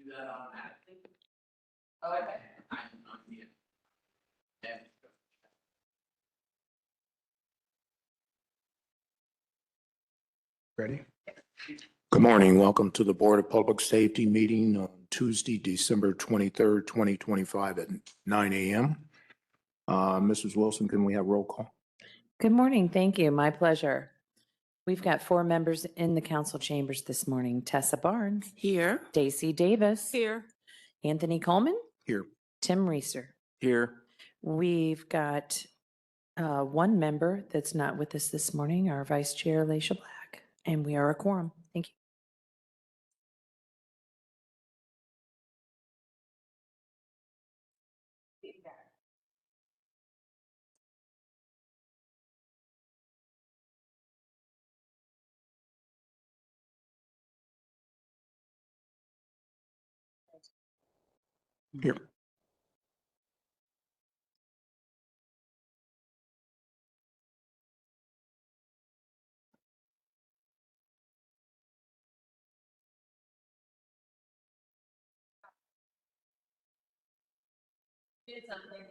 do that automatically? Oh, okay. I have no idea. Ready? Good morning. Welcome to the Board of Public Safety meeting on Tuesday, December 23rd, 2025 at 9 a.m. Mrs. Wilson, can we have roll call? Good morning. Thank you. My pleasure. We've got 4 members in the council chambers this morning. Tessa Barnes. Here. Daisy Davis. Here. Anthony Coleman. Here. Tim Reeser. Here. We've got 1 member that's not with us this morning, our Vice Chair, Laisha Black, and we are a quorum. Thank you. Here. Did something.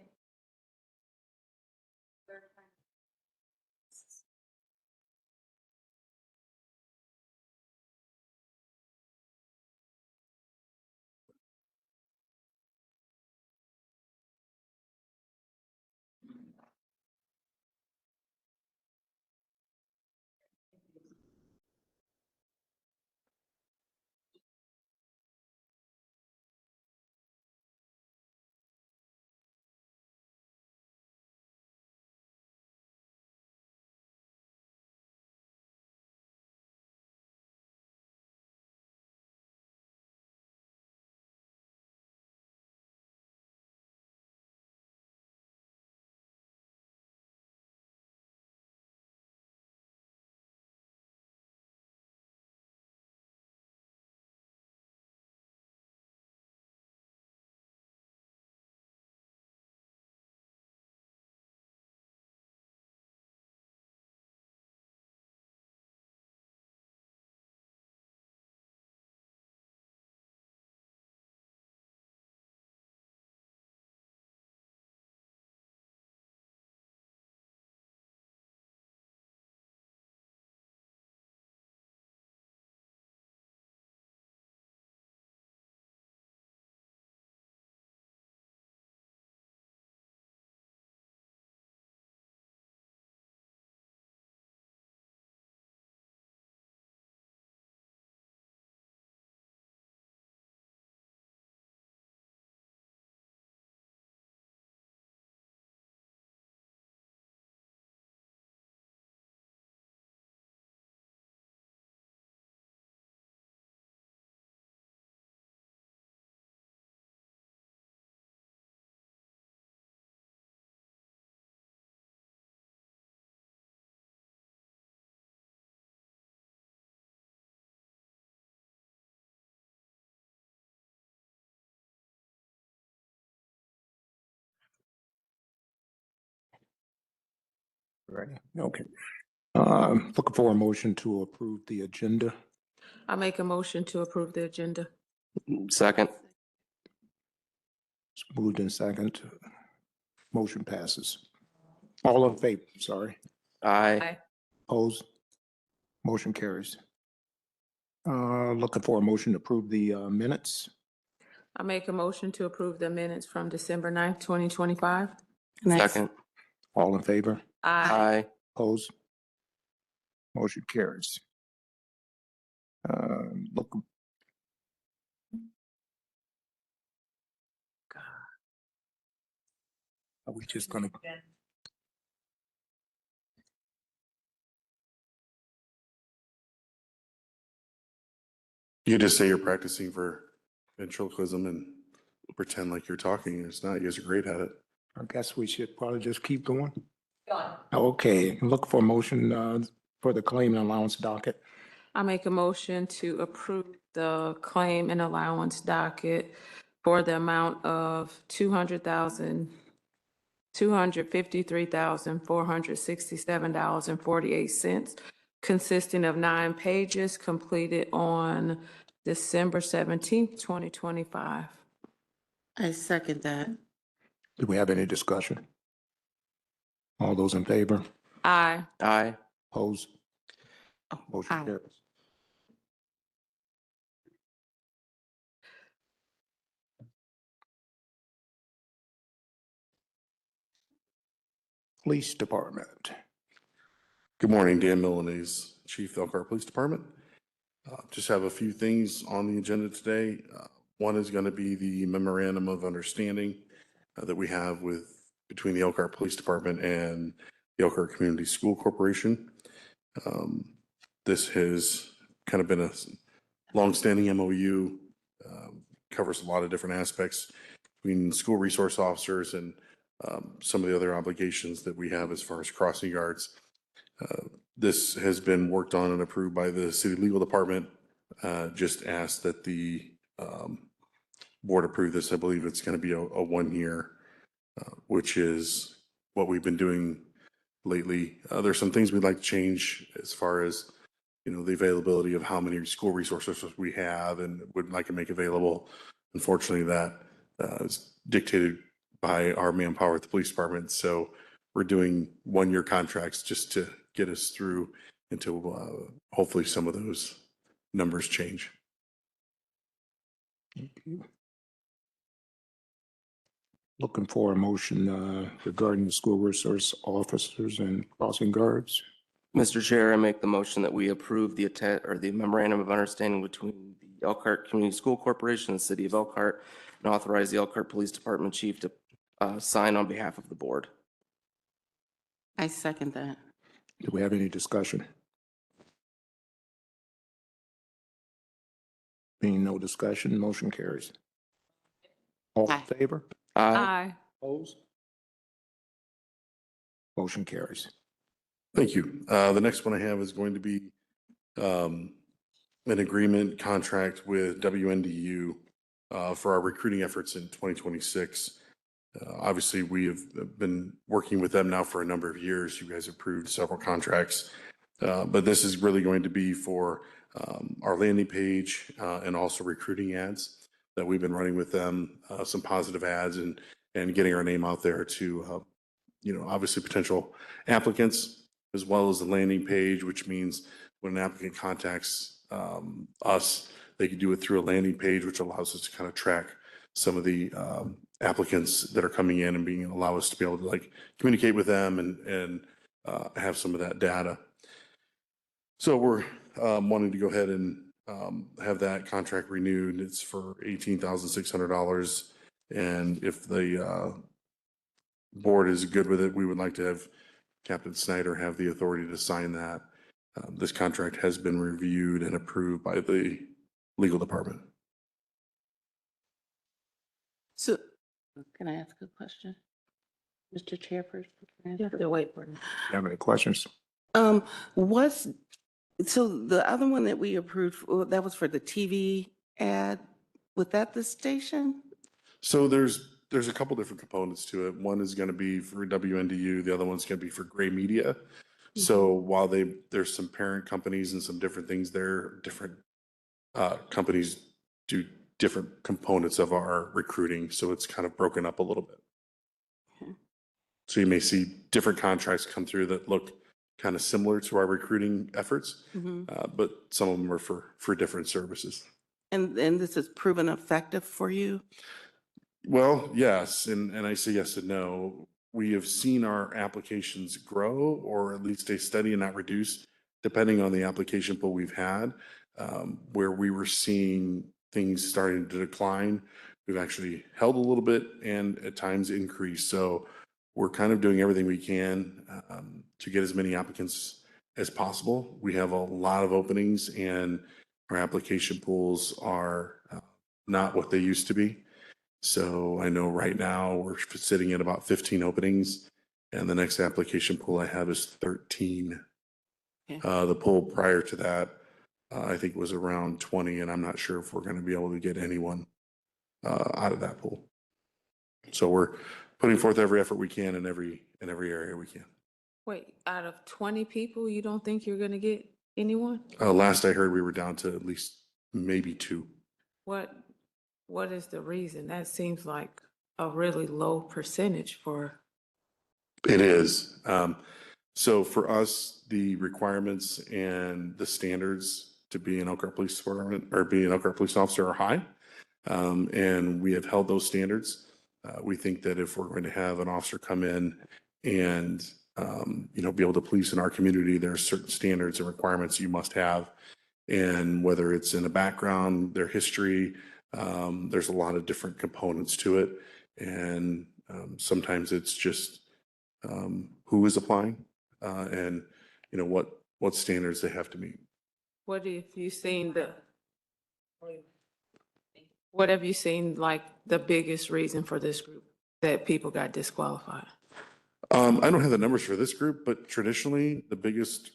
Ready? Okay. Looking for a motion to approve the agenda. I make a motion to approve the agenda. Second. It's moved in second. Motion passes. All in favor, sorry. Aye. Opposed? Motion carries. Looking for a motion to approve the minutes. I make a motion to approve the minutes from December 9th, 2025. Second. All in favor? Aye. Opposed? Motion carries. Look. Are we just gonna? You just say you're practicing for ventriloquism and pretend like you're talking. It's not. You guys are great at it. I guess we should probably just keep going. Go on. Okay, look for a motion for the claim and allowance docket. I make a motion to approve the claim and allowance docket for the amount of $253,467.48, consisting of 9 pages completed on December 17th, 2025. I second that. Do we have any discussion? All those in favor? Aye. Aye. Opposed? Motion aye. carries. Police Department. Good morning, Dan Milanese, Chief Elkhart Police Department. Just have a few things on the agenda today. One is going to be the memorandum of understanding that we have between the Elkhart Police Department and the Elkhart Community School Corporation. This has kind of been a longstanding MOU, covers a lot of different aspects between school resource officers and some of the other obligations that we have as far as crossing guards. This has been worked on and approved by the City Legal Department. Just asked that the board approve this. I believe it's going to be a 1 year, which is what we've been doing lately. There's some things we'd like to change as far as, the availability of how many school resources we have and would like to make available. Unfortunately, that is dictated by our manpower at the police department. So we're doing 1 year contracts just to get us through until hopefully some of those numbers change. Looking for a motion regarding the school resource officers and crossing guards. Mr. Chair, I make the motion that we approve the memorandum of understanding between the Elkhart Community School Corporation and the City of Elkhart, and authorize the Elkhart Police Department Chief to sign on behalf of the board. I second that. Do we have any discussion? Being no discussion, motion carries. All in Aye. favor? Aye. Opposed? Motion carries. Thank you. The next one I have is going to be an agreement contract with WNDU for our recruiting efforts in 2026. Obviously, we have been working with them now for a number of years. You guys approved several contracts, but this is really going to be for our landing page and also recruiting ads that we've been running with them, some positive ads and getting our name out there to, obviously potential applicants, as well as the landing page, which means when an applicant contacts us, they can do it through a landing page, which allows us to kind of track some of the applicants that are coming in and allow us to be able to communicate with them and have some of that data. So we're wanting to go ahead and have that contract renewed. It's for $18,600. And if the board is good with it, we would like to have Captain Snyder have the authority to sign that. This contract has been reviewed and approved by the legal department. So, can I ask a question? Mr. Chairperson? You have to wait for it. You have any questions? So the other one that we approved, that was for the TV ad, was that the station? So there's a couple different components to it. One is going to be for WNDU. The other one's going to be for Gray Media. So while there's some parent companies and some different things there, different companies do different components of our recruiting. So it's kind of broken up a little bit. Okay. So you may see different contracts come through that look kind of similar to our recruiting efforts, but some of them are for different services. And this has proven effective for you? Well, yes, and I say yes and no. We have seen our applications grow, or at least stay steady and not reduce, depending on the application pool we've had. Where we were seeing things starting to decline, we've actually held a little bit and at times increased. So we're kind of doing everything we can to get as many applicants as possible. We have a lot of openings and our application pools are not what they used to be. So I know right now we're sitting at about 15 openings and the next application pool I have is 13. Okay. The pool prior to that, I think was around 20, and I'm not sure if we're going to be able to get anyone out of that pool. So we're putting forth every effort we can in every area we can. Wait, out of 20 people, you don't think you're going to get anyone? Last I heard, we were down to at least maybe 2. What is the reason? That seems like a really low percentage for, It is. So for us, the requirements and the standards to be an Elkhart Police Department or be an Elkhart police officer are high. And we have held those standards. We think that if we're going to have an officer come in and, be able to police in our community, there are certain standards and requirements you must have. And whether it's in a background, their history, there's a lot of different components to it. And sometimes it's just who is applying and, what standards they have to meet. what have you seen what have you seen like the biggest reason for this group that people got disqualified? I don't have the numbers for this group, but traditionally, the biggest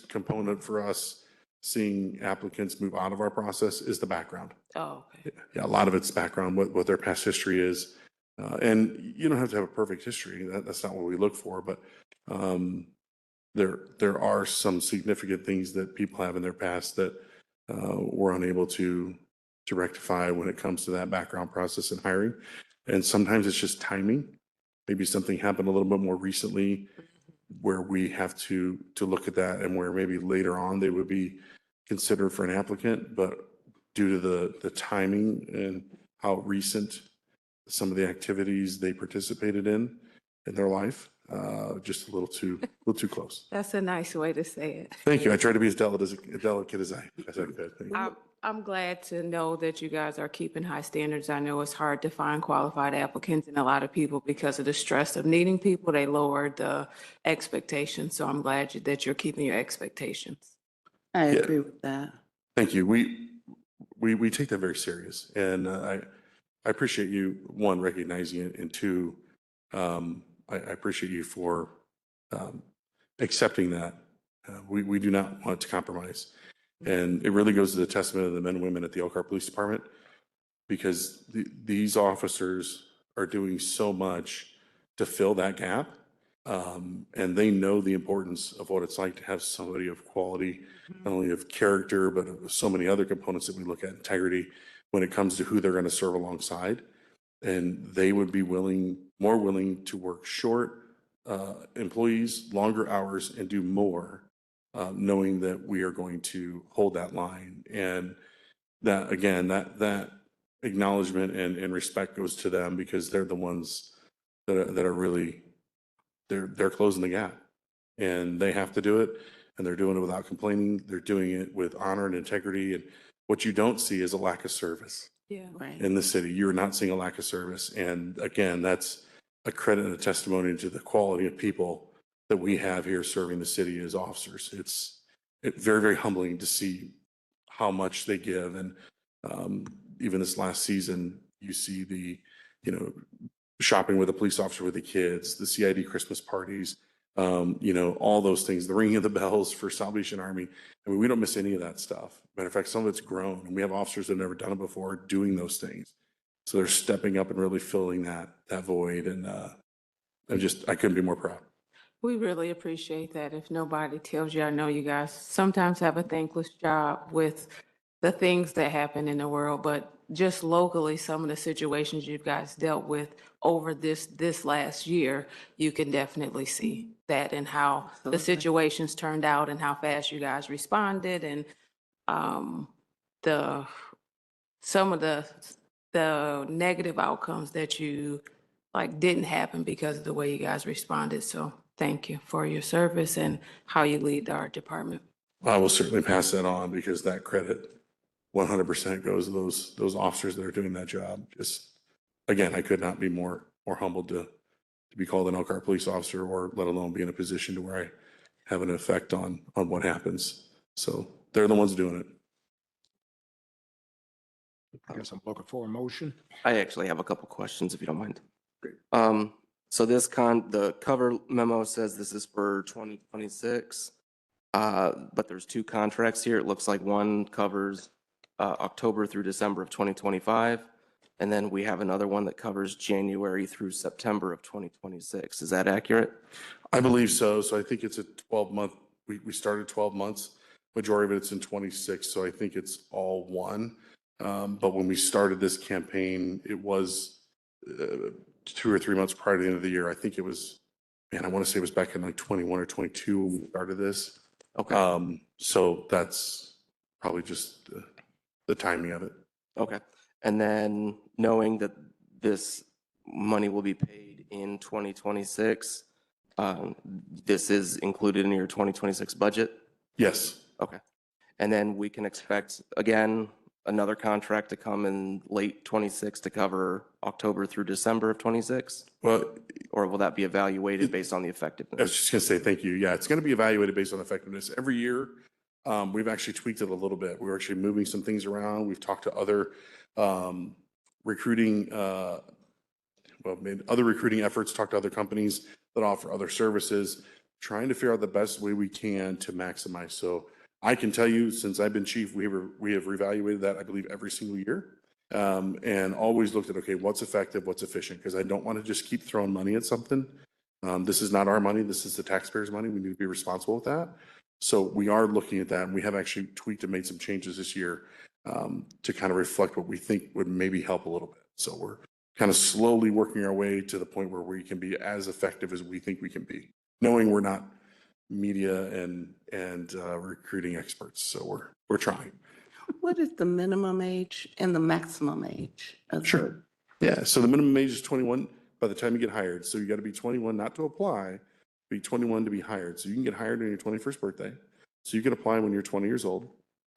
component for us seeing applicants move out of our process is the background. Oh, okay. Yeah, a lot of it's background, what their past history is. And you don't have to have a perfect history. That's not what we look for, but there are some significant things that people have in their past that we're unable to rectify when it comes to that background process and hiring. And sometimes it's just timing. Maybe something happened a little bit more recently where we have to look at that and where maybe later on they would be considered for an applicant, but due to the timing and how recent some of the activities they participated in their life, just a little too close. That's a nice way to say it. Thank you. I try to be as delicate as I could. Thank you. I'm glad to know that you guys are keeping high standards. I know it's hard to find qualified applicants, and a lot of people, because of the stress of needing people, they lowered the expectations. So I'm glad that you're keeping your expectations. I Yeah. agree with that. Thank you. We take that very serious, and I appreciate you, one, recognizing it, and two, I appreciate you for accepting that. We do not want to compromise. And it really goes to the testament of the men and women at the Elkhart Police Department, because these officers are doing so much to fill that gap. And they know the importance of what it's like to have somebody of quality, not only of character, but of so many other components that we look at, integrity, when it comes to who they're going to serve alongside. And they would be more willing to work short employees, longer hours, and do more, knowing that we are going to hold that line. And that, again, that acknowledgement and respect goes to them, because they're the ones that are really, they're closing the gap, and they have to do it, and they're doing it without complaining. They're doing it with honor and integrity. And what you don't see is a lack of service Yeah. Right. in the city. You're not seeing a lack of service. And again, that's a credit and a testimony to the quality of people that we have here serving the city as officers. It's very, very humbling to see how much they give. And even this last season, you see the, shopping with a police officer with the kids, the CID Christmas parties, all those things, the ringing of the bells for Salvation Army. I mean, we don't miss any of that stuff. Matter of fact, some of it's grown, and we have officers that have never done it before doing those things. So they're stepping up and really filling that void. And I couldn't be more proud. We really appreciate that. If nobody tells you, I know you guys sometimes have a thankless job with the things that happen in the world, but just locally, some of the situations you guys dealt with over this last year, you can definitely see that and how the Absolutely. situations turned out and how fast you guys responded, and some of the negative outcomes that you didn't happen because of the way you guys responded. So thank you for your service and how you lead our department. I will certainly pass that on, because that credit 100% goes to those officers that are doing that job. Just, again, I could not be more humbled to be called an Elkhart police officer, or let alone be in a position to where I have an effect on what happens. So they're the ones doing it. I guess I'm looking for a motion. I actually have a couple questions, if you don't mind. Great. So the cover memo says this is for 2026, but there's 2 contracts here. It looks like one covers October through December of 2025, and then we have another one that covers January through September of 2026. Is that accurate? I believe so. So I think it's a 12-month, we started 12 months. majority of it's in 26, so I think it's all one. But when we started this campaign, it was 2 or 3 months prior to the end of the year. I think it was, man, I want to say it was back in like 21 or 22 when we started this. Okay, So that's probably just the timing of it. okay. And then knowing that this money will be paid in 2026, this is included in your 2026 budget? Yes. Okay. And then we can expect, again, another contract to come in late 26 to cover October through December of 26? Well, Or will that be evaluated based on the I was effectiveness? just going to say thank you. Yeah, it's going to be evaluated based on effectiveness. Every year, we've actually tweaked it a little bit. We're actually moving some things around. We've talked to other recruiting, made other recruiting efforts, talked to other companies that offer other services, trying to figure out the best way we can to maximize. So I can tell you, since I've been chief, we have reevaluated that, I believe, every single year. And always looked at, okay, what's effective, what's efficient? Because I don't want to just keep throwing money at something. This is not our money. This is the taxpayers' money. We need to be responsible with that. So we are looking at that, and we have actually tweaked and made some changes this year to kind of reflect what we think would maybe help a little bit. So we're kind of slowly working our way to the point where we can be as effective as we think we can be, knowing we're not media and recruiting experts. So we're trying. What is the minimum age and the maximum age? Of Sure. Yeah. So the minimum age is 21 by the time you get hired. So you got to be 21 not to apply, be 21 to be hired. So you can get hired on your 21st birthday. So you can apply when you're 20 years old.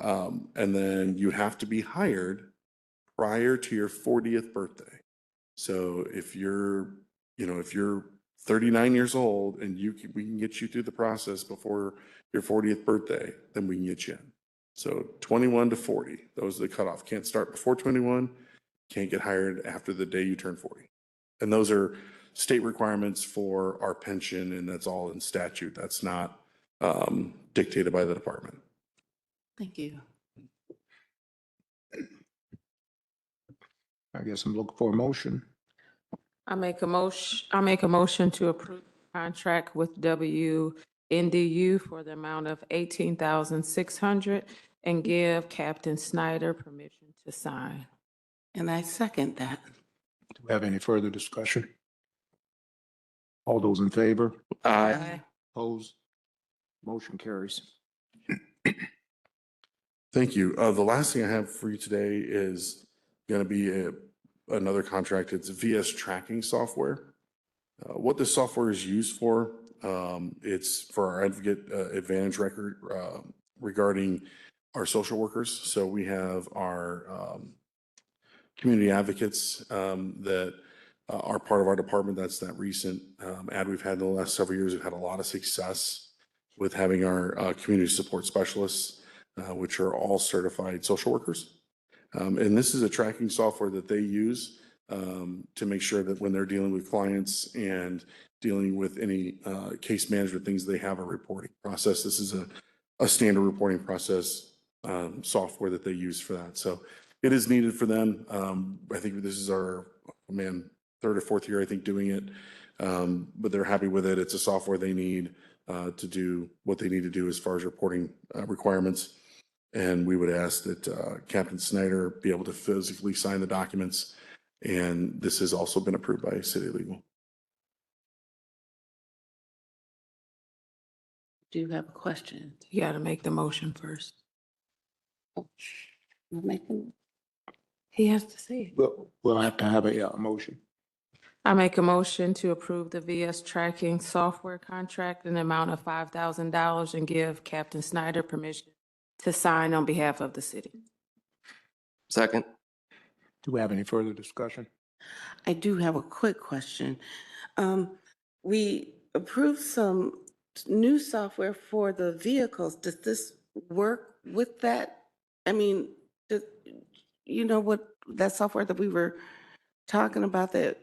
And then you have to be hired prior to your 40th birthday. So if you're 39 years old and we can get you through the process before your 40th birthday, then we can get you in. So 21 to 40, those are the cutoff. Can't start before 21, can't get hired after the day you turn 40. And those are state requirements for our pension, and that's all in statute. That's not dictated by the department. Thank you. I guess I'm looking for a motion. I make a motion to approve the contract with WNDU for the amount of $18,600 and give Captain Snyder permission to sign. And I second that. Do we have any further discussion? All those in favor? Aye. Opposed? Motion carries. Thank you. The last thing I have for you today is going to be another contract. It's VS tracking software. What this software is used for, it's for our advocate advantage record regarding our social workers. So we have our community advocates that are part of our department. That's that recent ad we've had in the last several years. We've had a lot of success with having our community support specialists, which are all certified social workers. And this is a tracking software that they use to make sure that when they're dealing with clients and dealing with any case management things, they have a reporting process. This is a standard reporting process software that they use for that. So it is needed for them. I think this is our, third or fourth year, I think, doing it. But they're happy with it. It's a software they need to do what they need to do as far as reporting requirements. And we would ask that Captain Snyder be able to physically sign the documents. And this has also been approved by City Legal. Do you have a question? You got to make the motion first. You're making- He has to say it. We'll have to have a motion. I make a motion to approve the VS tracking software contract in the amount of $5,000 and give Captain Snyder permission to sign on behalf of the city. Second? Do we have any further discussion? I do have a quick question. We approved some new software for the vehicles. Does this work with that? I mean, you know what, that software that we were talking about that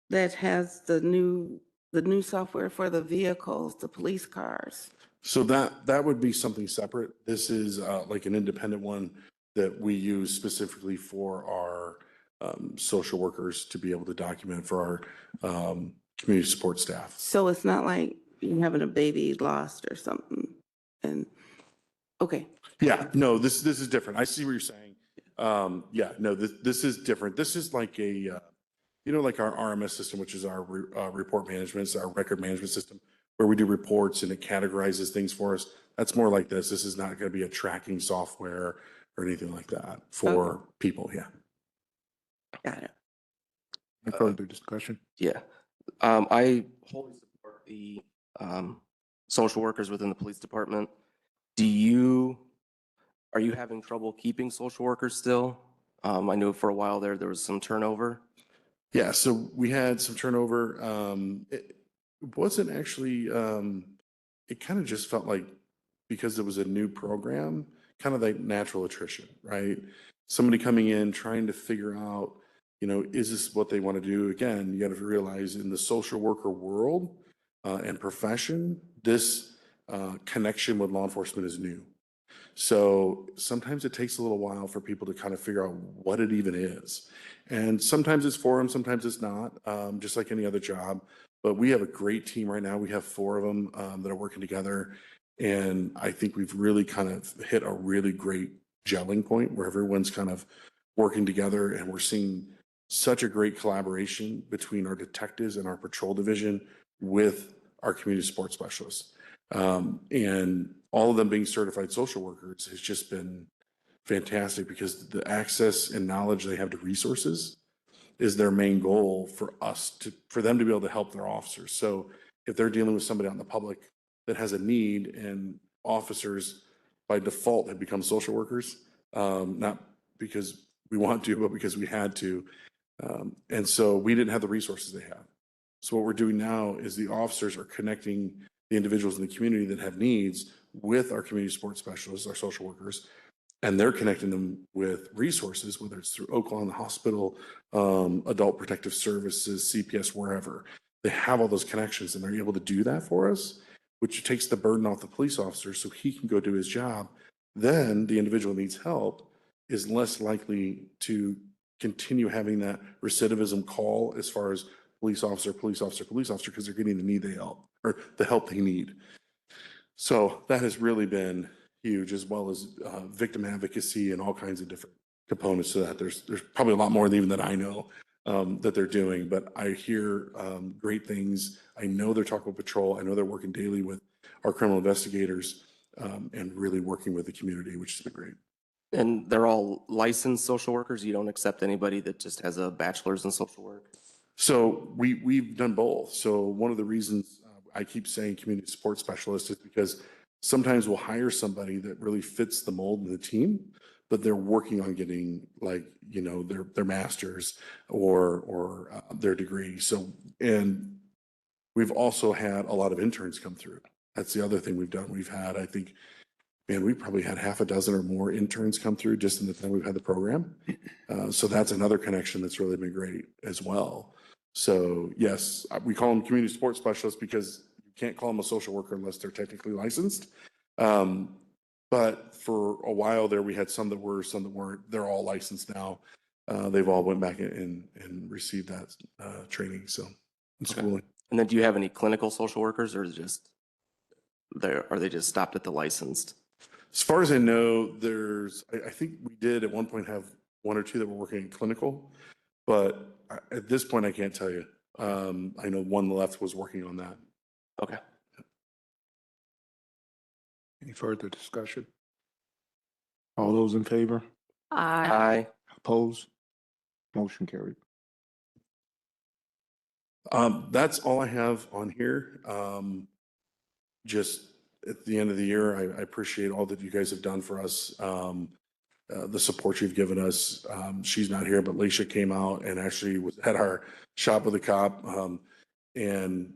that has the new software for the vehicles, the police cars? So that would be something separate. This is like an independent one that we use specifically for our social workers to be able to document for our community support staff. So it's not like you having a baby lost or something, and Okay, Yeah, no, this is different. I see what you're saying. Yeah, no, this is different. This is like a, like our RMS system, which is our report management, it's our record management system, where we do reports and it categorizes things for us. That's more like this. This is not going to be a tracking software or anything like that for people. Yeah. got it. Any further discussion? Yeah. I wholly support the social workers within the police department. Are you having trouble keeping social workers still? I know for a while there was some turnover. Yeah, so we had some turnover. It wasn't actually, it kind of just felt like because it was a new program, kind of like natural attrition, right? Somebody coming in, trying to figure out, is this what they want to do? Again, you got to realize in the social worker world and profession, this connection with law enforcement is new. So sometimes it takes a little while for people to kind of figure out what it even is. And sometimes it's for them, sometimes it's not, just like any other job. But we have a great team right now. We have 4 of them that are working together. And I think we've really kind of hit a really great gelling point where everyone's kind of working together, and we're seeing such a great collaboration between our detectives and our patrol division with our community support specialists. And all of them being certified social workers has just been fantastic because the access and knowledge they have to resources is their main goal for them to be able to help their officers. So if they're dealing with somebody out in the public that has a need, and officers by default have become social workers, not because we want to, but because we had to. And so we didn't have the resources they have. So what we're doing now is the officers are connecting the individuals in the community that have needs with our community support specialists, our social workers, and they're connecting them with resources, whether it's through Oakland Hospital, Adult Protective Services, CPS, wherever. They have all those connections, and they're able to do that for us, which takes the burden off the police officer so he can go do his job. Then the individual needs help is less likely to continue having that recidivism call as far as police officer, police officer, police officer, because they're getting the help they need. So that has really been huge, as well as victim advocacy and all kinds of different components to that. There's probably a lot more even than I know that they're doing, but I hear great things. I know they're talking with patrol. I know they're working daily with our criminal investigators and really working with the community, which has been great. And they're all licensed social workers? You don't accept anybody that just has a bachelor's in social work? So we've done both. So one of the reasons I keep saying community support specialist is because sometimes we'll hire somebody that really fits the mold of the team, but they're working on getting their master's or their degree. So, and we've also had a lot of interns come through. That's the other thing we've done. We've had, I think, we probably had half a dozen or more interns come through just in the time we've had the program. So that's another connection that's really been great as well. So yes, we call them community support specialists because you can't call them a social worker unless they're technically licensed. But for a while there, we had some that were, some that weren't. They're all licensed now. They've all went back and received that training. So it's schooling. And then do you have any clinical social workers, or are they just stopped at the licensed? As far as I know, I think we did at one point have 1 or 2 that were working in clinical, but at this point, I can't tell you. I know one left was working on that. Okay. Any further discussion? All those in favor? Aye. Opposed? Motion carried. That's all I have on here. Just at the end of the year, I appreciate all that you guys have done for us. The support you've given us. She's not here, but Leisha came out and actually was at our shop with the cop. And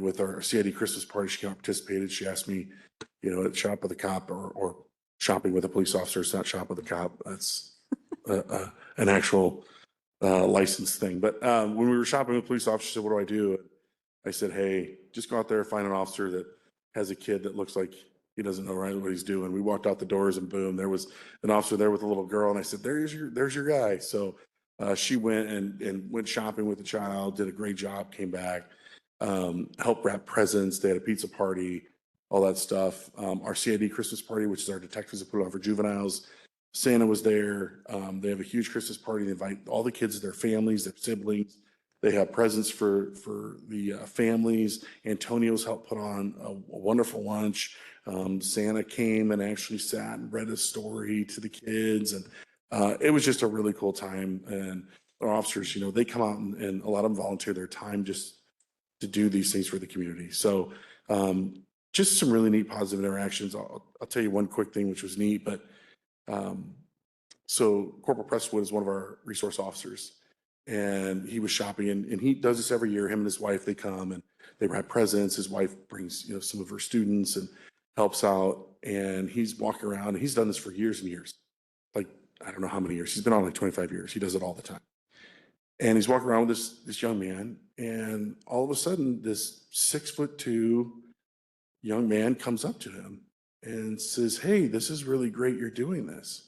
with our CID Christmas party, she participated. She asked me, at shop with the cop or shopping with a police officer. It's not shop with a cop. That's an actual license thing. But when we were shopping with police officers, she said, "What do I do?" I said, "Hey, just go out there, find an officer that has a kid that looks like he doesn't know right what he's doing." We walked out the doors and boom, there was an officer there with a little girl. And I said, there's your guy. So she went and went shopping with the child, did a great job, came back, helped wrap presents. They had a pizza party, all that stuff. Our CID Christmas party, which is our detectives that put it on for juveniles. Santa was there. They have a huge Christmas party. They invite all the kids, their families, their siblings. They have presents for the families. Antonio's helped put on a wonderful lunch. Santa came and actually sat and read a story to the kids, and it was just a really cool time. And our officers, they come out and a lot of them volunteer their time just to do these things for the community. So just some really neat positive interactions. I'll tell you one quick thing which was neat, but so Corporal Presswood is one of our resource officers, and he was shopping, and he does this every year. Him and his wife, they come and they wrap presents. His wife brings some of her students and helps out, and he's walking around, and he's done this for years and years. Like, I don't know how many years. He's been on like 25 years. He does it all the time. And he's walking around with this young man, and all of a sudden, this 6'2" young man comes up to him and says, "Hey, this is really great you're doing this."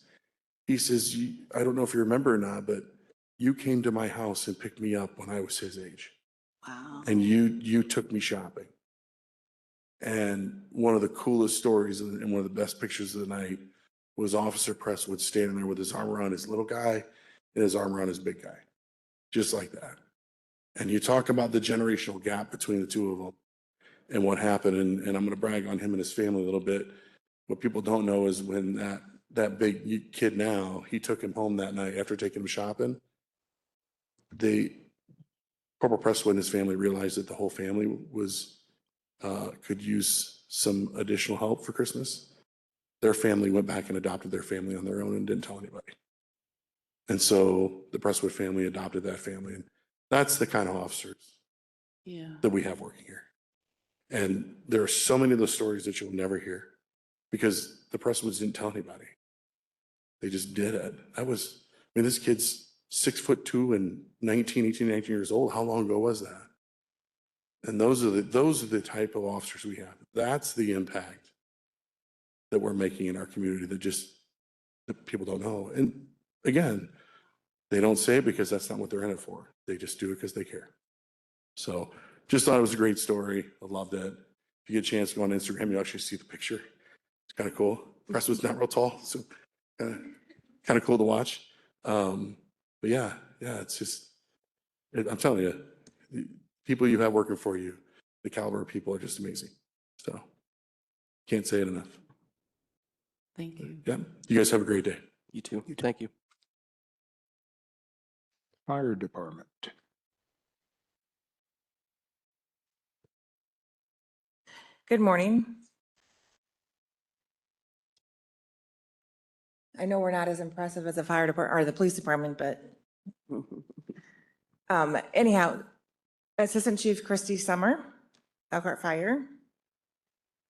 He says, "I don't know if you remember or not, but you came to my house and picked me up when I was his age. Wow. And you took me shopping." And one of the coolest stories and one of the best pictures of the night was Officer Presswood standing there with his arm around his little guy and his arm around his big guy, just like that. And you talk about the generational gap between the two of them and what happened. And I'm going to brag on him and his family a little bit. What people don't know is when that big kid now, he took him home that night after taking him shopping. Corporal Presswood and his family realized that the whole family could use some additional help for Christmas. Their family went back and adopted their family on their own and didn't tell anybody. And so the Presswood family adopted that family. And that's the kind of officers that we have working here. And there are so many of those stories that you'll never hear because the Presswoods didn't tell anybody. They just did it. This kid's 6'2" and 19 years old. How long ago was that? And those are the type of officers we have. That's the impact that we're making in our community that people don't know. And again, they don't say it because that's not what they're in it for. They just do it because they care. So just thought it was a great story. I loved it. If you get a chance to go on Instagram, you actually see the picture. It's kind of cool. Presswood's not real tall, so kind of cool to watch. But yeah, it's just, I'm telling you, the people you have working for you, the caliber of people are just amazing. So can't say it enough. Thank you. Yeah. You guys have a great day. You too. Thank you. Fire Department. Good morning. I know we're not as impressive as the fire department or the police department, but anyhow, Assistant Chief Christy Summer, Elkhart Fire.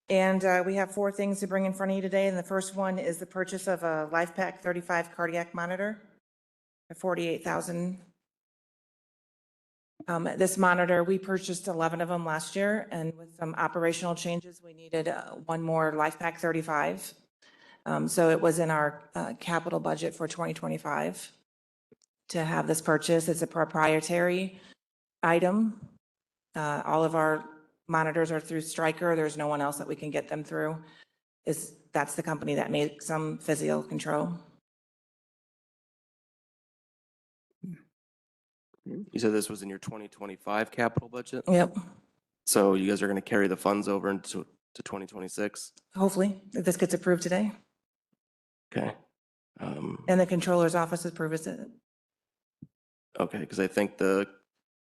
And we have 4 things to bring in front of you today. And the first one is the purchase of a LifePak 35 cardiac monitor for $48,000. This monitor, we purchased 11 of them last year, and with some operational changes, we needed one more LifePak 35. So it was in our capital budget for 2025 to have this purchase. It's a proprietary item. All of our monitors are through Stryker. There's no one else that we can get them through. That's the company that makes some Physio Control. You said this was in your 2025 capital budget? Yep, So you guys are going to carry the funds over into 2026? hopefully, if this gets approved today. Okay. And the controller's office approves it. Okay, because I think the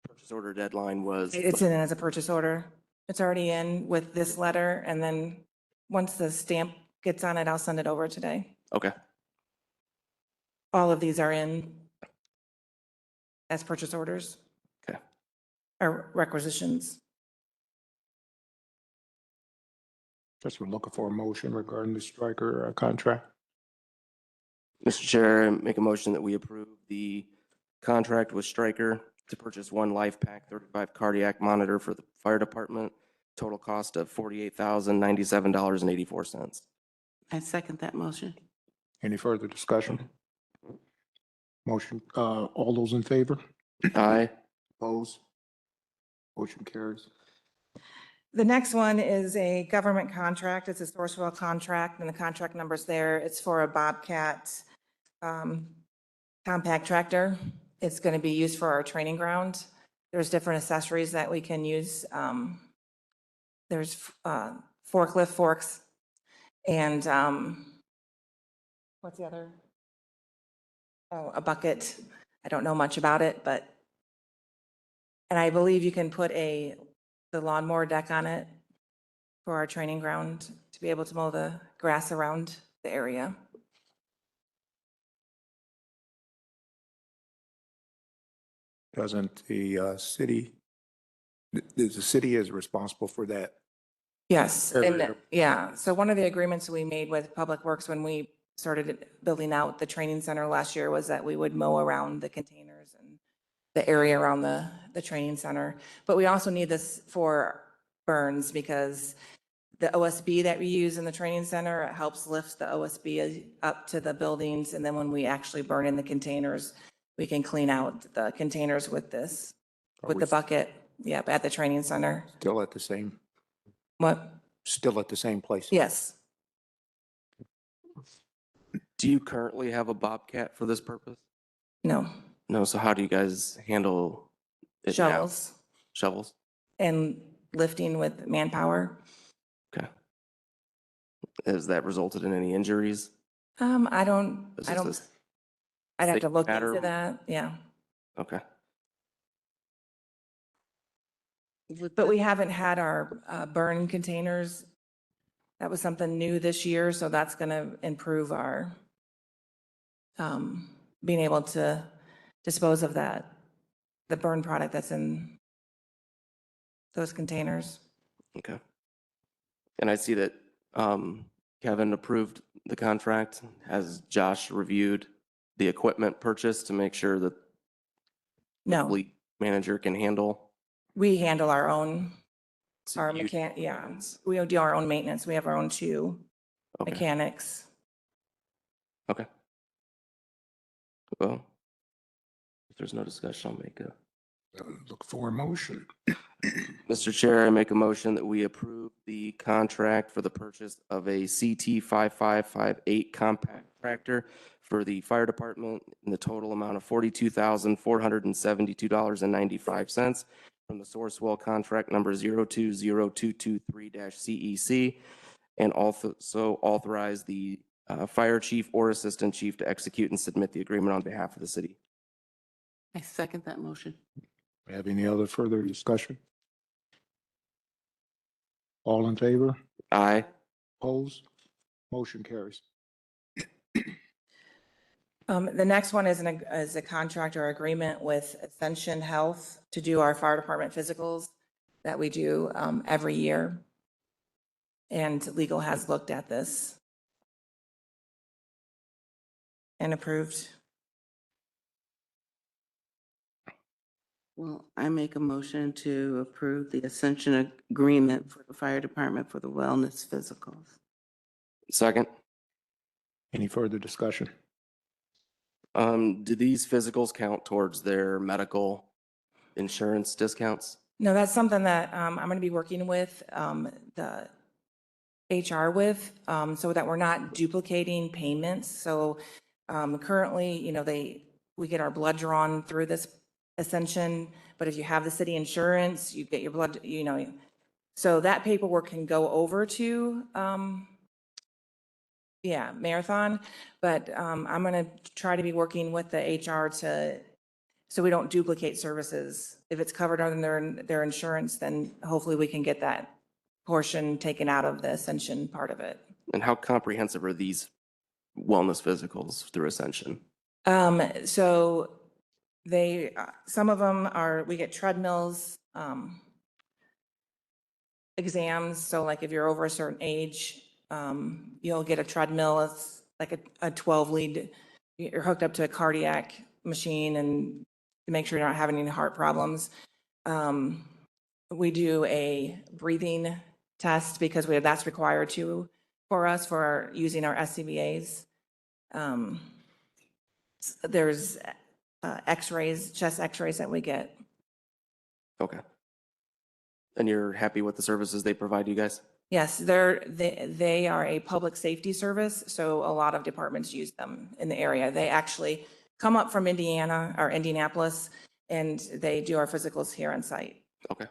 purchase order deadline was. It's in as a purchase order. It's already in with this letter, and then once the stamp gets on it, I'll send it over today. Okay. All of these are in as purchase orders. Okay. Or requisitions. Just we're looking for a motion regarding the Stryker contract. Mr. Chair, I make a motion that we approve the contract with Stryker to purchase one LifePak 35 cardiac monitor for the fire department. Total cost of $48,097.84. I second that motion. Any further discussion? Motion, all those in favor? Aye. Opposed? Motion carries. The next one is a government contract. It's a Sourcewell contract, and the contract number's there. It's for a Bobcat compact tractor. It's going to be used for our training ground. There's different accessories that we can use. There's forklift forks and what's the other? Oh, a bucket. I don't know much about it, but, and I believe you can put the lawnmower deck on it for our training ground to be able to mow the grass around the area. Doesn't the city, the city is responsible for that? Yes, and Area. yeah, so one of the agreements we made with Public Works when we started building out the training center last year was that we would mow around the containers and the area around the training center. But we also need this for burns because the OSB that we use in the training center helps lift the OSB up to the buildings. And then when we actually burn in the containers, we can clean out the containers with this, with the bucket. Yep, at the training center. Still at the same, What? still at the same place? Yes. Do you currently have a Bobcat for this purpose? No. No, so how do you guys handle it now? Shovels Shovels? and lifting with manpower. Okay. Has that resulted in any injuries? I don't, Is this a I'd have to look matter? into that. Yeah. Okay. But we haven't had our burn containers. That was something new this year, so that's going to improve our being able to dispose of that, the burn product that's in those containers. Okay. And I see that Kevin approved the contract. Has Josh reviewed the equipment purchase to make sure that the No, fleet manager can handle? we handle our own, So our you- yeah, we do our own maintenance. We have our own two Okay. mechanics. Okay. Well, if there's no discussion, I'll make a. Look for a motion. Mr. Chair, I make a motion that we approve the contract for the purchase of a CT 5558 compact tractor for the fire department in the total amount of $42,472.95 from the Sourcewell contract number 020223-CEC, and also authorize the fire chief or assistant chief to execute and submit the agreement on behalf of the city. I second that motion. Have any other further discussion? All in favor? Aye. Opposed? Motion carries. The next one is a contract or agreement with Ascension Health to do our fire department physicals that we do every year. And legal has looked at this and approved. Well, I make a motion to approve the Ascension agreement for the fire department for the wellness physicals. Second. Any further discussion? Do these physicals count towards their medical insurance discounts? No, that's something that I'm going to be working with the HR with, so that we're not duplicating payments. So currently, we get our blood drawn through this Ascension, but if you have the city insurance, you get your blood, so that paperwork can go over to, Marathon. But I'm going to try to be working with the HR so we don't duplicate services. If it's covered under their insurance, then hopefully we can get that portion taken out of the Ascension part of it. And how comprehensive are these wellness physicals through Ascension? So some of them we get treadmills, exams. So like if you're over a certain age, you'll get a treadmill. It's like a 12 lead. You're hooked up to a cardiac machine and to make sure you're not having any heart problems. We do a breathing test because that's required for us for using our SCBAs. There's x-rays, chest x-rays that we get. Okay. And you're happy with the services they provide you guys? Yes, they are a public safety service, so a lot of departments use them in the area. They actually come up from Indiana or Indianapolis, and they do our physicals here on site. Okay.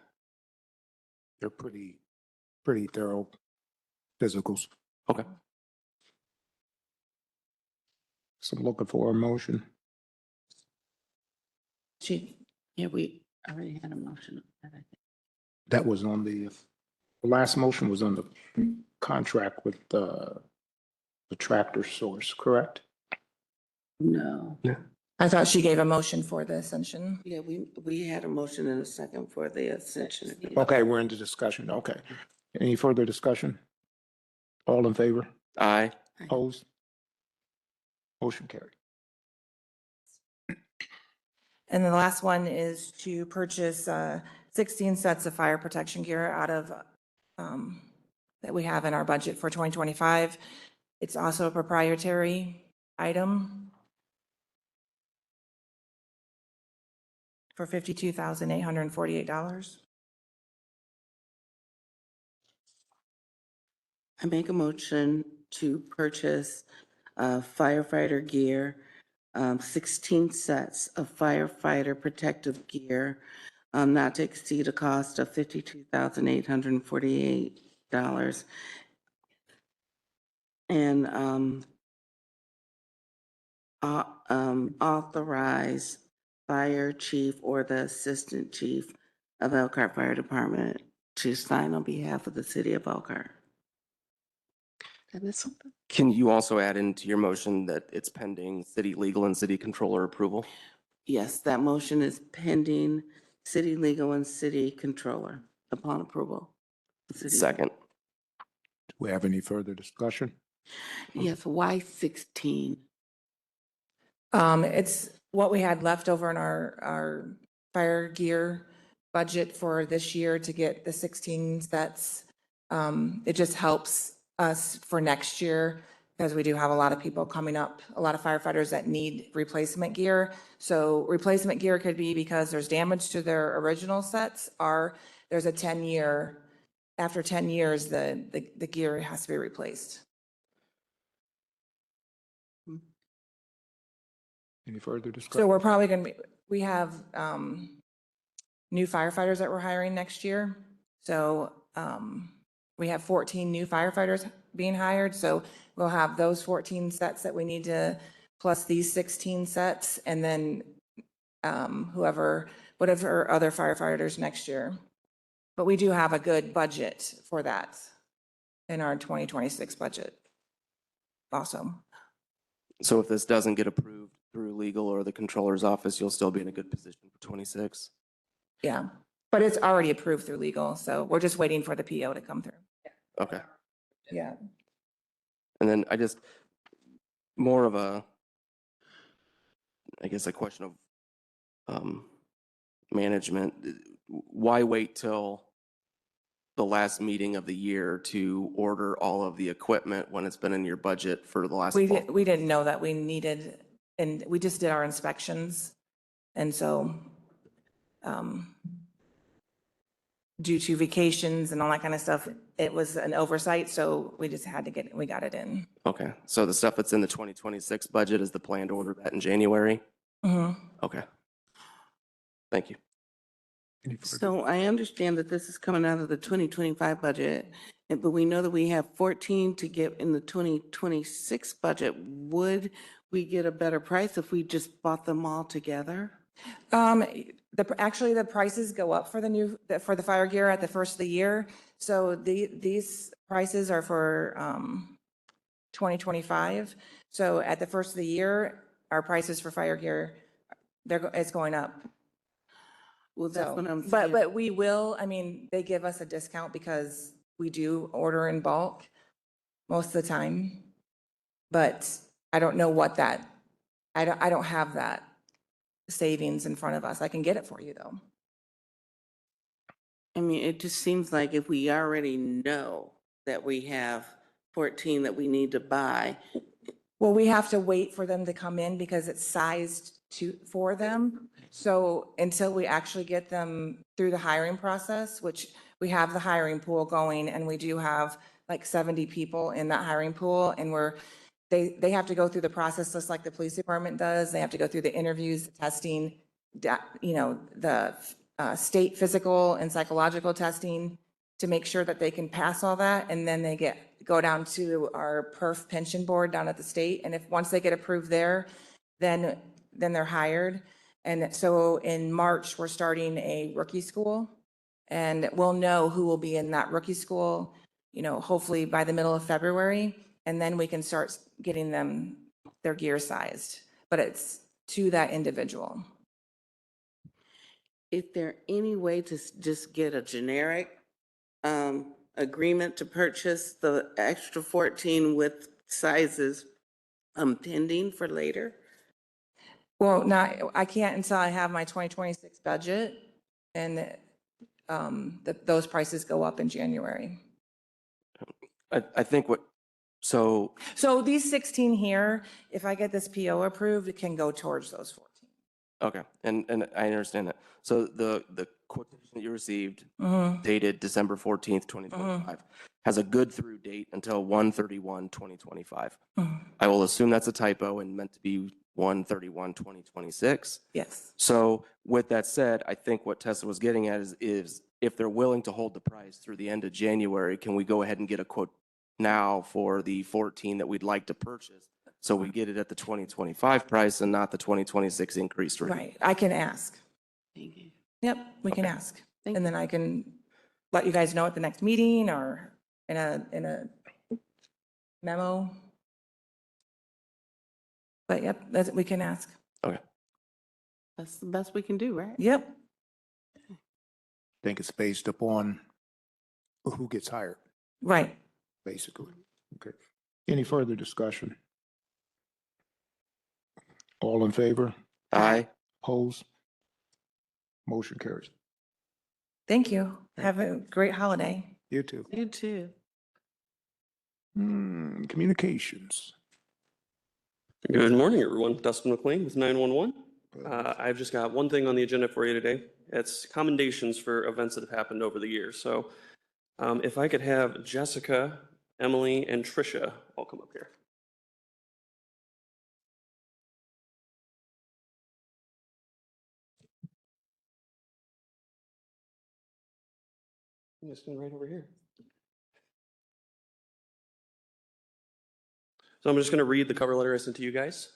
They're pretty thorough physicals. Okay. So I'm looking for a motion. We already had a motion. on that, I think. That was on the last motion was on the contract with the tractor source, correct? No. I thought she gave a motion for the Ascension. Yeah, we had a motion and a second for the Ascension. agreement. Okay, we're into discussion. Okay. Any further discussion? All in favor? Aye. Opposed? Motion carried. And the last one is to purchase 16 sets of fire protection gear out of, that we have in our budget for 2025. It's also a proprietary item for $52,848. I make a motion to purchase firefighter gear, 16 sets of firefighter protective gear, not to exceed a cost of $52,848. And authorize fire chief or the assistant chief of Elkhart Fire Department to sign on behalf of the city of Elkhart. Did I miss something? Can you also add into your motion that it's pending city legal and city controller approval? Yes, that motion is pending city legal and city controller upon approval. City- Second. Do we have any further discussion? Yes, why 16? It's what we had left over in our fire gear budget for this year to get the 16 sets. It just helps us for next year because we do have a lot of people coming up, a lot of firefighters that need replacement gear. So replacement gear could be because there's damage to their original sets, or there's a 10-year, after 10 years, the gear has to be replaced. Any further So discussion? we're probably going to be, we have new firefighters that we're hiring next year. So we have 14 new firefighters being hired. So we'll have those 14 sets that we need to, plus these 16 sets, and then whatever other firefighters next year. But we do have a good budget for that in our 2026 budget. Awesome. So if this doesn't get approved through legal or the controller's office, you'll still be in a good position for 26? Yeah. But it's already approved through legal. So we're just waiting for the PO to come through. Okay. Yeah. And then more of a question of management. Why wait till the last meeting of the year to order all of the equipment when it's been in your budget for the last? We didn't know that we needed, and we just did our inspections. And so due to vacations and all that kind of stuff, it was an oversight. So we just had to we got it in. Okay, so the stuff that's in the 2026 budget is the plan to order that in January? Mhm. Okay. Thank you. Any further- So I understand that this is coming out of the 2025 budget, but we know that we have 14 to get in the 2026 budget. Would we get a better price if we just bought them all together? Actually, the prices go up for the fire gear at the first of the year. So these prices are for 2025. So at the first of the year, our prices for fire gear, it's going up. Well, that's So, what I'm saying. but we will, I mean, they give us a discount because we do order in bulk most of the time. But I don't know what I don't have that savings in front of us. I can get it for you though. I mean, it just seems like if we already know that we have 14 that we need to buy, Well, we have to wait for them to come in because it's sized for them. So until we actually get them through the hiring process, which we have the hiring pool going, and we do have like 70 people in that hiring pool, and they have to go through the process just like the police department does. They have to go through the interviews, the testing, the state physical and psychological testing to make sure that they can pass all that. And then they go down to our perf pension board down at the state. And once they get approved there, then they're hired. And so in March, we're starting a rookie school, and we'll know who will be in that rookie school, hopefully by the middle of February. And then we can start getting them their gear sized, but it's to that individual. Is there any way to just get a generic agreement to purchase the extra 14 with sizes pending for later? Well, now, I can't until I have my 2026 budget, and those prices go up in January. I think so So these 16 here, if I get this PO approved, it can go towards those 14. okay, and I understand that. So the quotation that you received Mhm. dated December 14th, 2025, has a good through date until 1/31/2025. Mhm. I will assume that's a typo and meant to be 1/31/2026. Yes. So with that said, I think what Tessa was getting at is if they're willing to hold the price through the end of January, can we go ahead and get a quote now for the 14 that we'd like to purchase? So we get it at the 2025 price and not the 2026 increased rate. Right. I can ask. Thank you. Yep, we can Okay. ask. Thank And then I can let you guys know at the next meeting or in a memo. But yep, we can ask. Okay. That's the best we can do, right? Yep. I think it's based upon who gets hired, Right. basically. Okay. Any further discussion? All in favor? Aye. Opposed? Motion carries. Thank you. Have a great holiday. You too. You too. Communications. Good morning, everyone. Dustin McLean with 911. I've just got one thing on the agenda for you today. It's commendations for events that have happened over the years. So if I could have Jessica, Emily, and Tricia all come up here. I'm just going right over here. So I'm just going to read the cover letter I sent to you guys,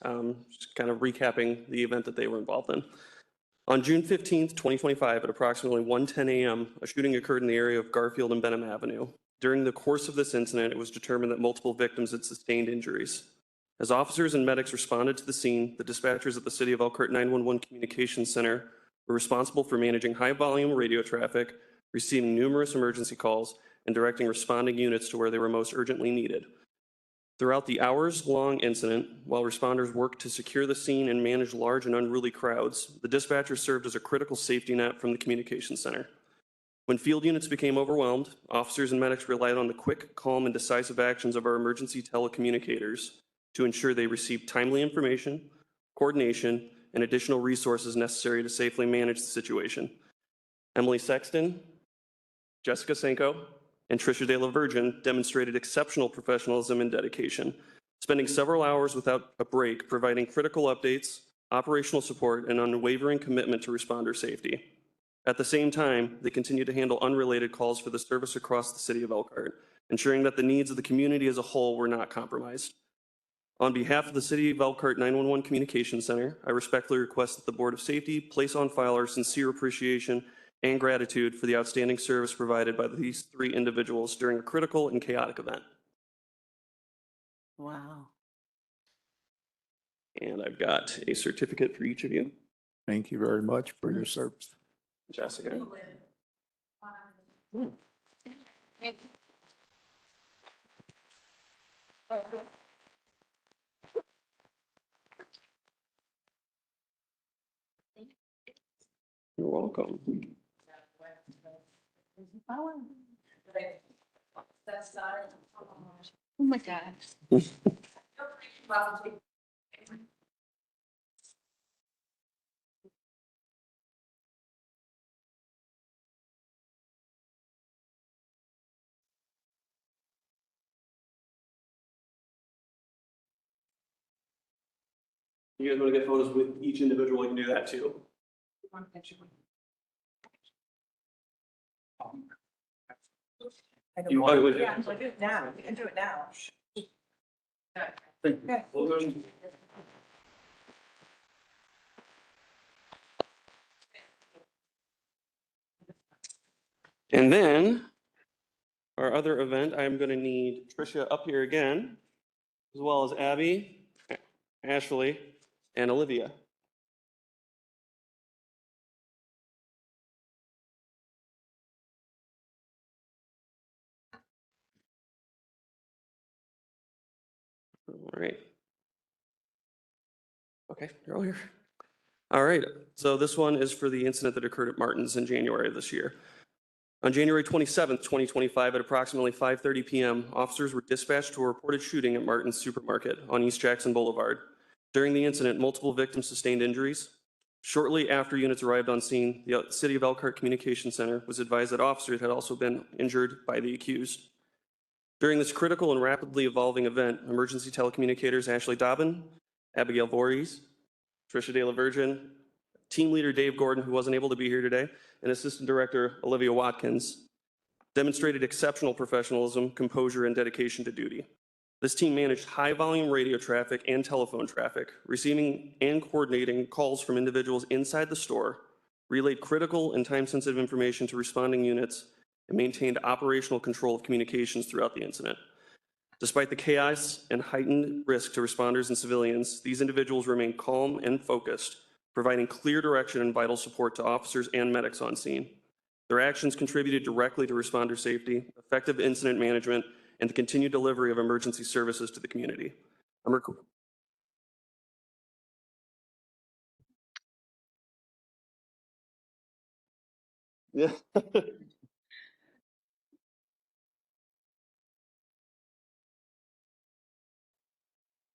just kind of recapping the event that they were involved in. On June 15th, 2025, at approximately 1:10 a.m., a shooting occurred in the area of Garfield and Benham Avenue. During the course of this incident, it was determined that multiple victims had sustained injuries. As officers and medics responded to the scene, the dispatchers at the City of Elkhart 911 Communications Center were responsible for managing high-volume radio traffic, receiving numerous emergency calls, and directing responding units to where they were most urgently needed. Throughout the hours-long incident, while responders worked to secure the scene and manage large and unruly crowds, the dispatcher served as a critical safety net from the communications center. When field units became overwhelmed, officers and medics relied on the quick, calm, and decisive actions of our emergency telecommunicators to ensure they received timely information, coordination, and additional resources necessary to safely manage the situation. Emily Sexton, Jessica Senko, and Tricia De La Virgin demonstrated exceptional professionalism and dedication, spending several hours without a break providing critical updates, operational support, and unwavering commitment to responder safety. At the same time, they continue to handle unrelated calls for the service across the City of Elkhart, ensuring that the needs of the community as a whole were not compromised. On behalf of the City of Elkhart 911 Communications Center, I respectfully request that the Board of Safety place on file our sincere appreciation and gratitude for the outstanding service provided by these three individuals during a critical and chaotic event. Wow. And I've got a certificate for each of you. Thank you very much for your service. Jessica. You're welcome. Oh my God. You guys want to get photos with each individual, you can do that too. You want to? Yeah, we'll do it now. We can do it now. And then our other event, I'm going to need Tricia up here again, as well as Abby, Ashley, and Olivia. All right. Okay, you're all here. All right, so this one is for the incident that occurred at Martin's in January of this year. On January 27th, 2025, at approximately 5:30 p.m., officers were dispatched to a reported shooting at Martin's Supermarket on East Jackson Boulevard. During the incident, multiple victims sustained injuries. Shortly after units arrived on scene, the City of Elkhart Communication Center was advised that officers had also been injured by the accused. During this critical and rapidly evolving event, emergency telecommunicators Ashley Dobbin, Abigail Voorhees, Tricia De La Virgin, team leader Dave Gordon, who wasn't able to be here today, and Assistant Director Olivia Watkins demonstrated exceptional professionalism, composure, and dedication to duty. This team managed high-volume radio traffic and telephone traffic, receiving and coordinating calls from individuals inside the store, relayed critical and time-sensitive information to responding units, and maintained operational control of communications throughout the incident. Despite the chaos and heightened risk to responders and civilians, these individuals remained calm and focused, providing clear direction and vital support to officers and medics on scene. Their actions contributed directly to responder safety, effective incident management, and the continued delivery of emergency services to the community. Yeah.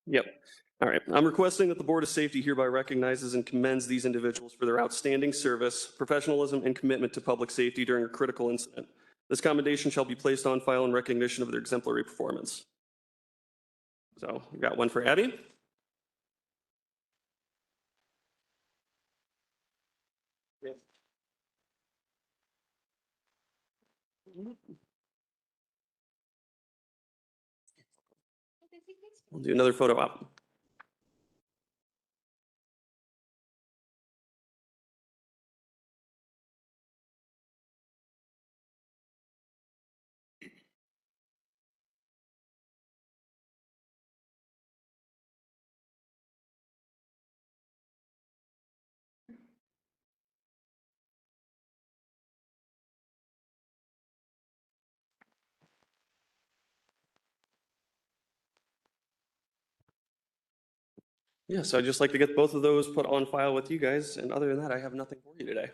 Yep. All right. I'm requesting that the Board of Safety hereby recognizes and commends these individuals for their outstanding service, professionalism, and commitment to public safety during a critical incident. This commendation shall be placed on file in recognition of their exemplary performance. So we got one for Abby. Yep. We'll do another photo op. Yeah, so I'd just like to get both of those put on file with you guys. And other than that, I have nothing for you today.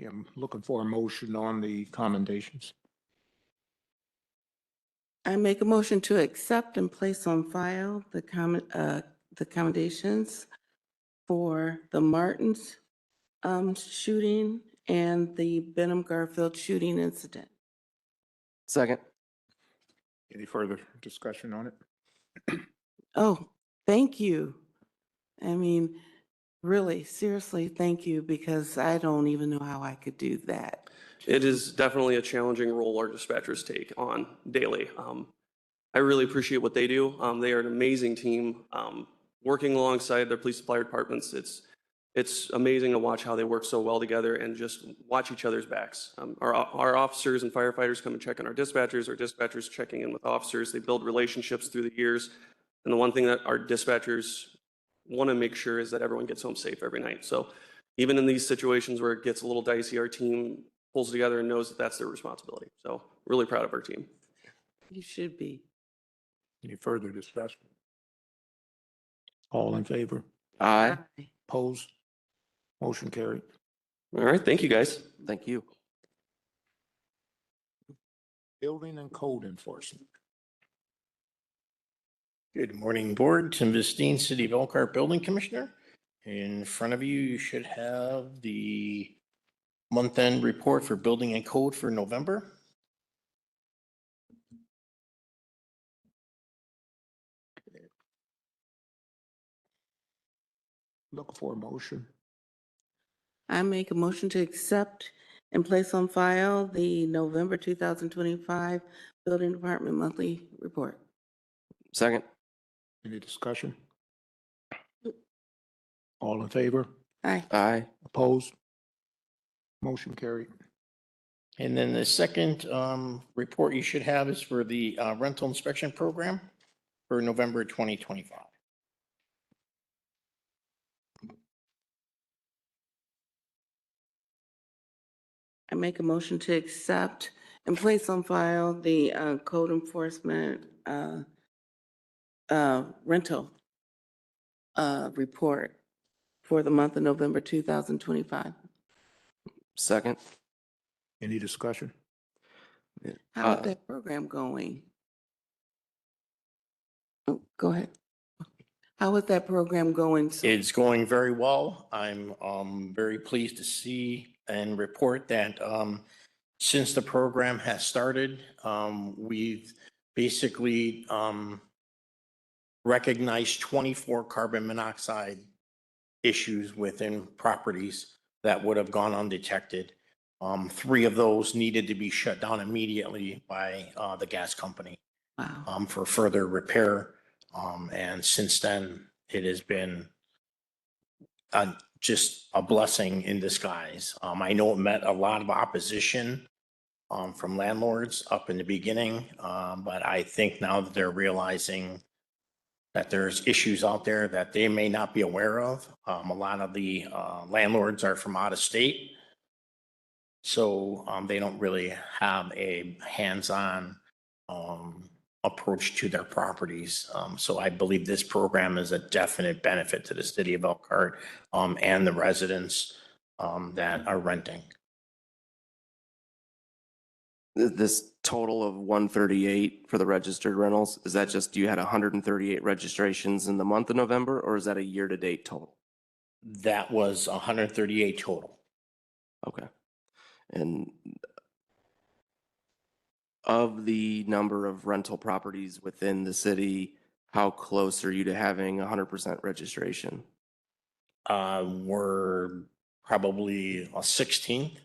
I'm looking for a motion on the commendations. I make a motion to accept and place on file the commendations for the Martins shooting and the Benham Garfield shooting incident. Second. Any further discussion on it? Oh, thank you. I mean, really, seriously, thank you, because I don't even know how I could do that. It is definitely a challenging role our dispatchers take on daily. I really appreciate what they do. They are an amazing team. Working alongside their police fire departments, it's amazing to watch how they work so well together and just watch each other's backs. Our officers and firefighters come and check on our dispatchers checking in with officers. They build relationships through the years. And the one thing that our dispatchers want to make sure is that everyone gets home safe every night. So even in these situations where it gets a little dicey, our team pulls together and knows that that's their responsibility. So really proud of our team. You should be. Any further discussion? All in favor? Aye. Opposed? Motion carried. All right, thank you guys. Thank you. Building and code enforcement. Good morning, Board. Tim Vestine, City of Elkhart Building Commissioner. In front of you, you should have the month-end report for building and code for November. Looking for a motion. I make a motion to accept and place on file the November 2025 Building Department Monthly Report. Second. Any discussion? All in favor? Aye. Aye. Opposed? Motion carried. And then the second report you should have is for the rental inspection program for November 2025. I make a motion to accept and place on file the code enforcement rental report for the month of November 2025. Second. Any discussion? How is Uh, that program going? Oh, go ahead. How is that program going? It's going very well. I'm very pleased to see and report that since the program has started, we've basically recognized 24 carbon monoxide issues within properties that would have gone undetected. 3 of those needed to be shut down immediately by the gas company Wow. for further repair. And since then, it has been just a blessing in disguise. I know it met a lot of opposition from landlords up in the beginning, but I think now that they're realizing that there's issues out there that they may not be aware of. A lot of the landlords are from out of state. So they don't really have a hands-on approach to their properties. So I believe this program is a definite benefit to the city of Elkhart and the residents that are renting. This total of 138 for the registered rentals, is that just, you had 138 registrations in the month of November, or is that a year-to-date total? That was 138 total. Okay. And of the number of rental properties within the city, how close are you to having 100% registration? We're probably a 16th.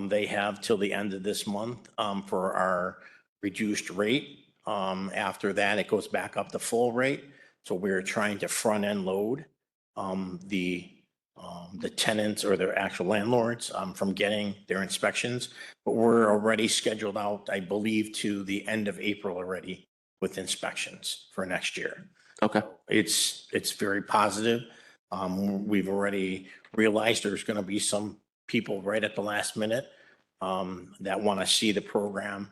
They have till the end of this month for our reduced rate. After that, it goes back up to full rate. So we're trying to front end load the tenants or their actual landlords from getting their inspections. But we're already scheduled out, I believe, to the end of April already with inspections for next year. Okay. It's very positive. We've already realized there's going to be some people right at the last minute that want to see the program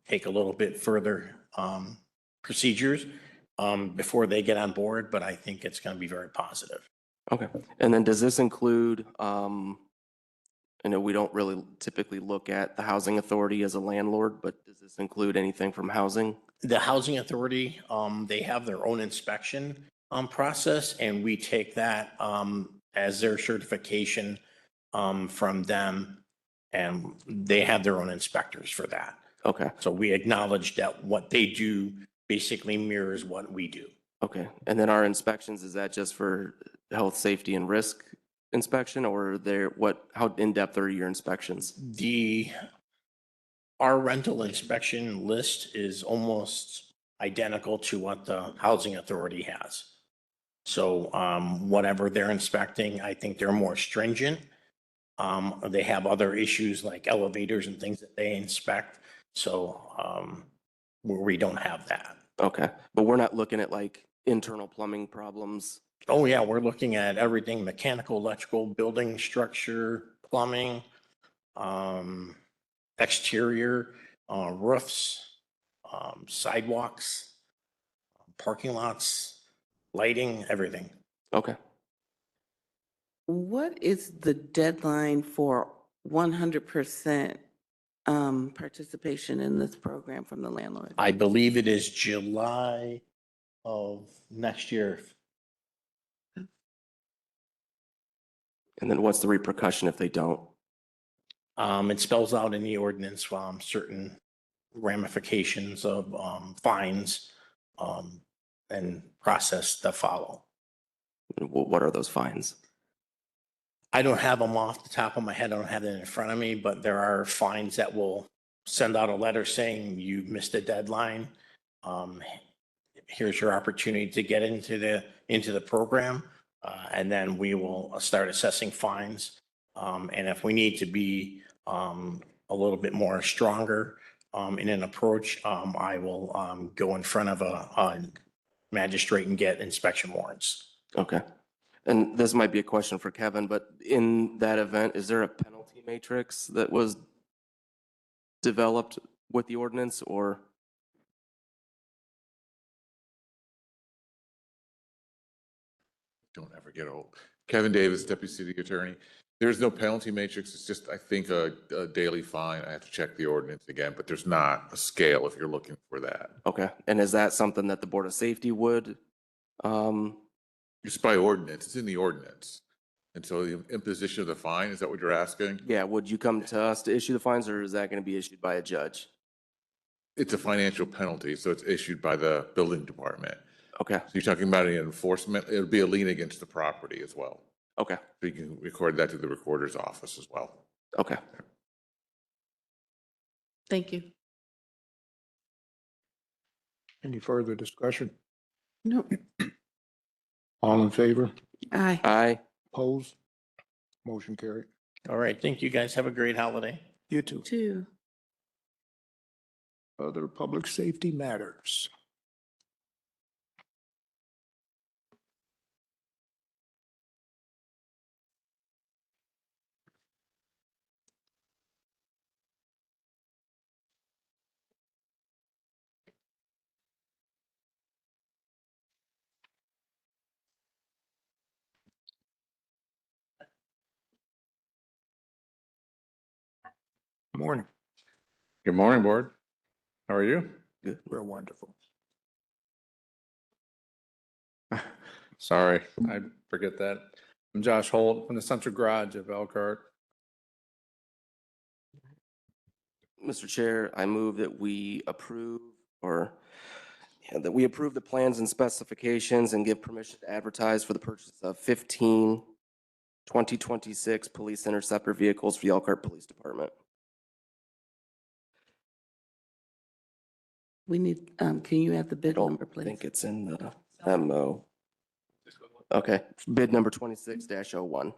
take a little bit further procedures before they get on board, but I think it's going to be very positive. Okay. And then does this include, I know we don't really typically look at the housing authority as a landlord, but does this include anything from housing? The housing authority, they have their own inspection process, and we take that as their certification from them, and they have their own inspectors for that. Okay. So we acknowledge that what they do basically mirrors what we do. Okay. And then our inspections, is that just for health, safety, and risk inspection, or how in-depth are your inspections? Our rental inspection list is almost identical to what the housing authority has. So whatever they're inspecting, I think they're more stringent. They have other issues like elevators and things that they inspect. So where we don't have that. Okay. But we're not looking at like internal plumbing problems? Oh yeah, we're looking at everything: mechanical, electrical, building structure, plumbing, exterior, roofs, sidewalks, parking lots, lighting, everything. Okay. What is the deadline for 100% participation in this program from the landlord? I believe it is July of next year. And then what's the repercussion if they don't? It spells out in the ordinance certain ramifications of fines and process to follow. What are those fines? I don't have them off the top of my head. I don't have it in front of me, but there are fines that will send out a letter saying you missed a deadline. Here's your opportunity to get into the program. And then we will start assessing fines. And if we need to be a little bit more stronger in an approach, I will go in front of a magistrate and get inspection warrants. Okay. And this might be a question for Kevin, but in that event, is there a penalty matrix that was developed with the ordinance or? Don't ever get old. Kevin Davis, Deputy City Attorney. There's no penalty matrix. It's just, I think, a daily fine. I have to check the ordinance again, but there's not a scale if you're looking for that. Okay. And is that something that the Board of Safety would? It's by ordinance. It's in the ordinance. And so the imposition of the fine, is that what you're asking? Yeah, would you come to us to issue the fines or is that going to be issued by a judge? It's a financial penalty, so it's issued by the building department. Okay. So you're talking about an enforcement, it'll be a lien against the property as well. Okay. So you can record that to the recorder's office as well. Okay. Thank you. Any further discussion? No, All in favor? aye. Aye. Opposed? Motion carried. All right. Thank you guys. Have a great holiday. You too. Two. Other public safety matters. Morning. Good morning, Board. How are you? We're wonderful. Sorry, I forget that. I'm Josh Holt from the Central Garage of Elkhart. Mr. Chair, I move that we approve that we approve the plans and specifications and give permission to advertise for the purchase of 15 2026 police interceptor vehicles for the Elkhart Police Department. We need, can you add the I bid don't number, please? think it's in the memo. Okay, bid number 26-01.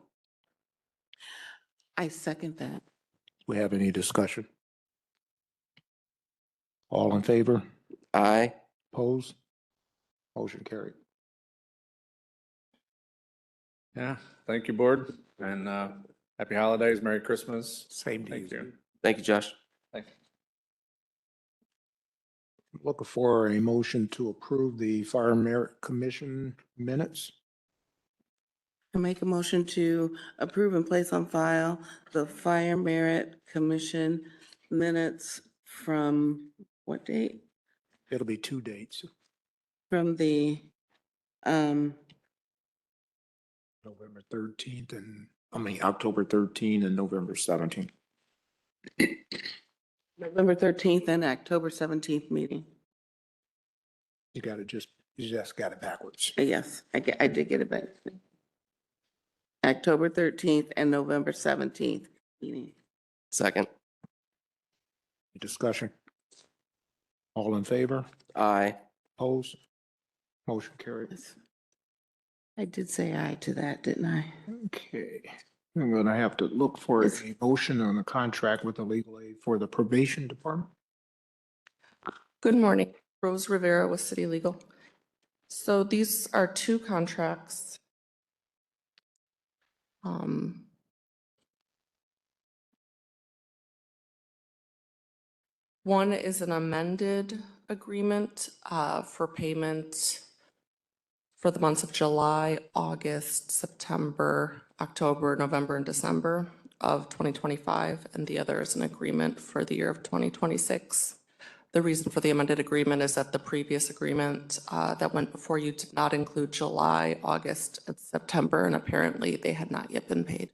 I second that. We have any discussion? All in favor? Aye. Opposed? Motion carried. Yeah, thank you, Board, and happy holidays, Merry Christmas. Same to Thank you. you. Thank you, Josh. Thank you. Looking for a motion to approve the Fire Merit Commission minutes. I make a motion to approve and place on file the Fire Merit Commission minutes from what date? It'll be 2 dates, From the, November 13th October 13th and November 17th. November 13th and October 17th meeting. You just got it backwards. Yes, I did get it back. October 13th and November 17th meeting. Second. Discussion. All in favor? Aye. Opposed? Motion carried. Yes. I did say aye to that, didn't I? Okay. I'm gonna have to look for a motion on the contract with the legal aid for the probation department. Good morning, Rose Rivera with City Legal. So these are two contracts. One is an amended agreement for payment for the months of July, August, September, October, November, and December of 2025, and the other is an agreement for the year of 2026. The reason for the amended agreement is that the previous agreement that went before you did not include July, August, and September, and apparently they had not yet been paid.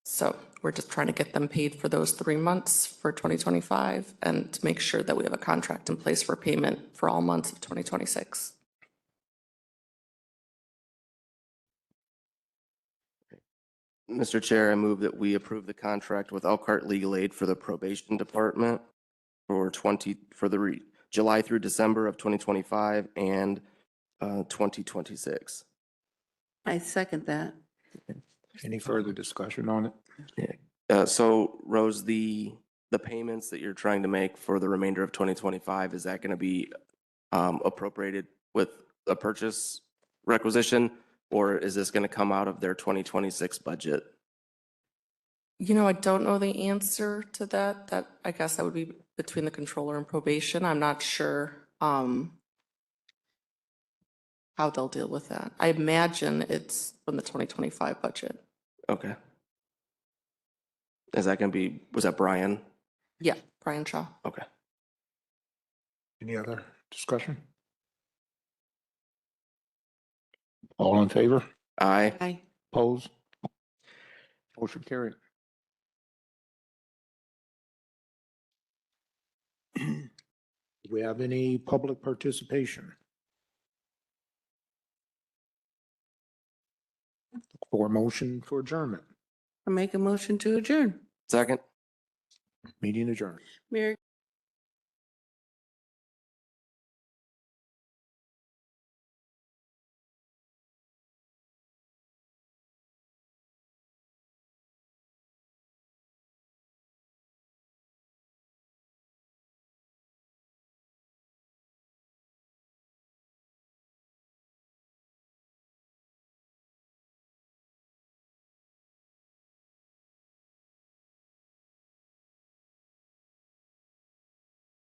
So we're just trying to get them paid for those 3 months for 2025 and to make sure that we have a contract in place for payment for all months of 2026. Mr. Chair, I move that we approve the contract with Elkhart Legal Aid for the probation department for July through December of 2025 and 2026. I second that. Any further discussion on it? So Rose, the payments that you're trying to make for the remainder of 2025, is that going to be appropriated with a purchase requisition? Or is this going to come out of their 2026 budget? You know, I don't know the answer to that. I guess that would be between the controller and probation. I'm not sure how they'll deal with that. I imagine it's from the 2025 budget. Okay. Is that going to be, was that Brian? Yeah, Brian Shaw. Okay. Any other discussion? All in favor? Aye. Aye. Opposed? Motion carried. Do we have any public participation? For motion for adjournment. I make a motion to adjourn. Second? Meeting adjourned. Mayor